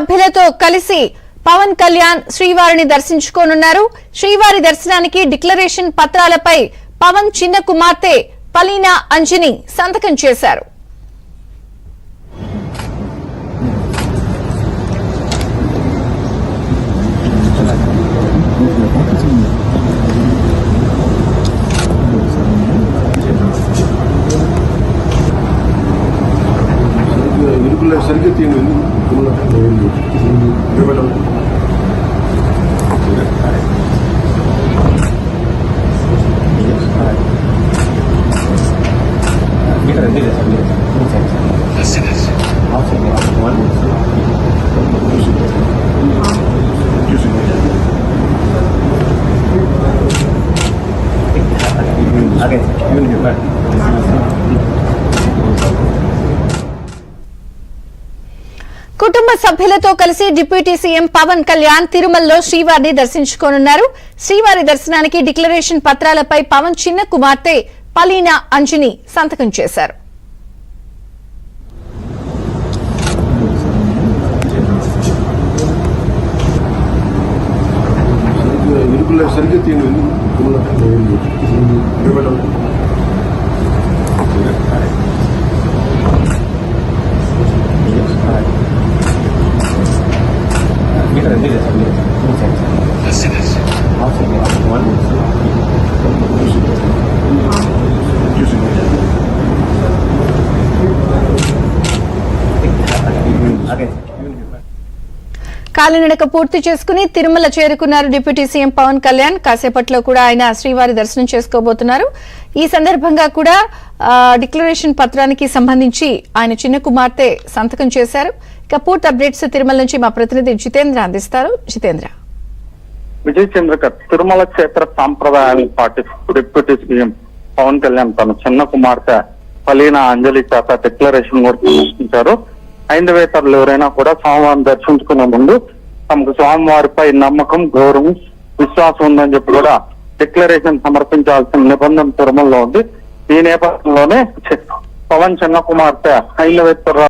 సభ్యులతో కలిసి పవన్ కళ్యాణ్ శ్రీవారిని దర్శించుకోనున్నారు. శ్రీవారి దర్శనానికి డిక్లరేషన్ పత్రాలపై పవన్ చిన్న కుమార్తె పలీనా అంజని సంతకం చేశారు. సరిగ్గా తీయండి. కుటుంబ సభ్యులతో కలిసి డిప్యూటీ సీఎం పవన్ కళ్యాణ్ తిరుమలలో శ్రీవారిని దర్శించుకోనున్నారు. శ్రీవారి దర్శనానికి డిక్లరేషన్ పత్రాలపై పవన్ చిన్న కుమార్తె పలీనా అంజని సంతకం చేశారు. సరిగ్గా తీయండి. కాలినడక పూర్తి చేసుకుని తిరుమల చేరుకున్నారు డిప్యూటీ సీఎం పవన్ కళ్యాణ్. కాసేపట్లో కూడా ఆయన శ్రీవారి దర్శనం చేసుకోబోతున్నారు. ఈ సందర్భంగా కూడా డిక్లరేషన్ పత్రానికి సంబంధించి ఆయన చిన్న కుమార్తె సంతకం చేశారు. ఇక పూర్తి అప్డేట్స్ తిరుమల నుంచి మా ప్రతినిధి జితేంద్ర అందిస్తారు. జితేంద్ర. విజయ్ చంద్రకర్ తిరుమల క్షేత్ర సాంప్రదాయాన్ని పాటిస్తూ డిప్యూటీ సీఎం పవన్ కళ్యాణ్ తన చిన్న కుమార్తె పలీనా అంజలి చేత డిక్లరేషన్ కూడా సమర్పించారు. హైందవేతరులు ఎవరైనా కూడా స్వామివారిని దర్శించుకునే ముందు తమకు స్వామివారిపై నమ్మకం, గౌరవం, విశ్వాసం ఉందని చెప్పి కూడా డిక్లరేషన్ సమర్పించాల్సిన నిబంధన తిరుమలలో ఉంది. ఈ నేపథ్యంలోనే పవన్ చిన్న కుమార్తె హైందవేతర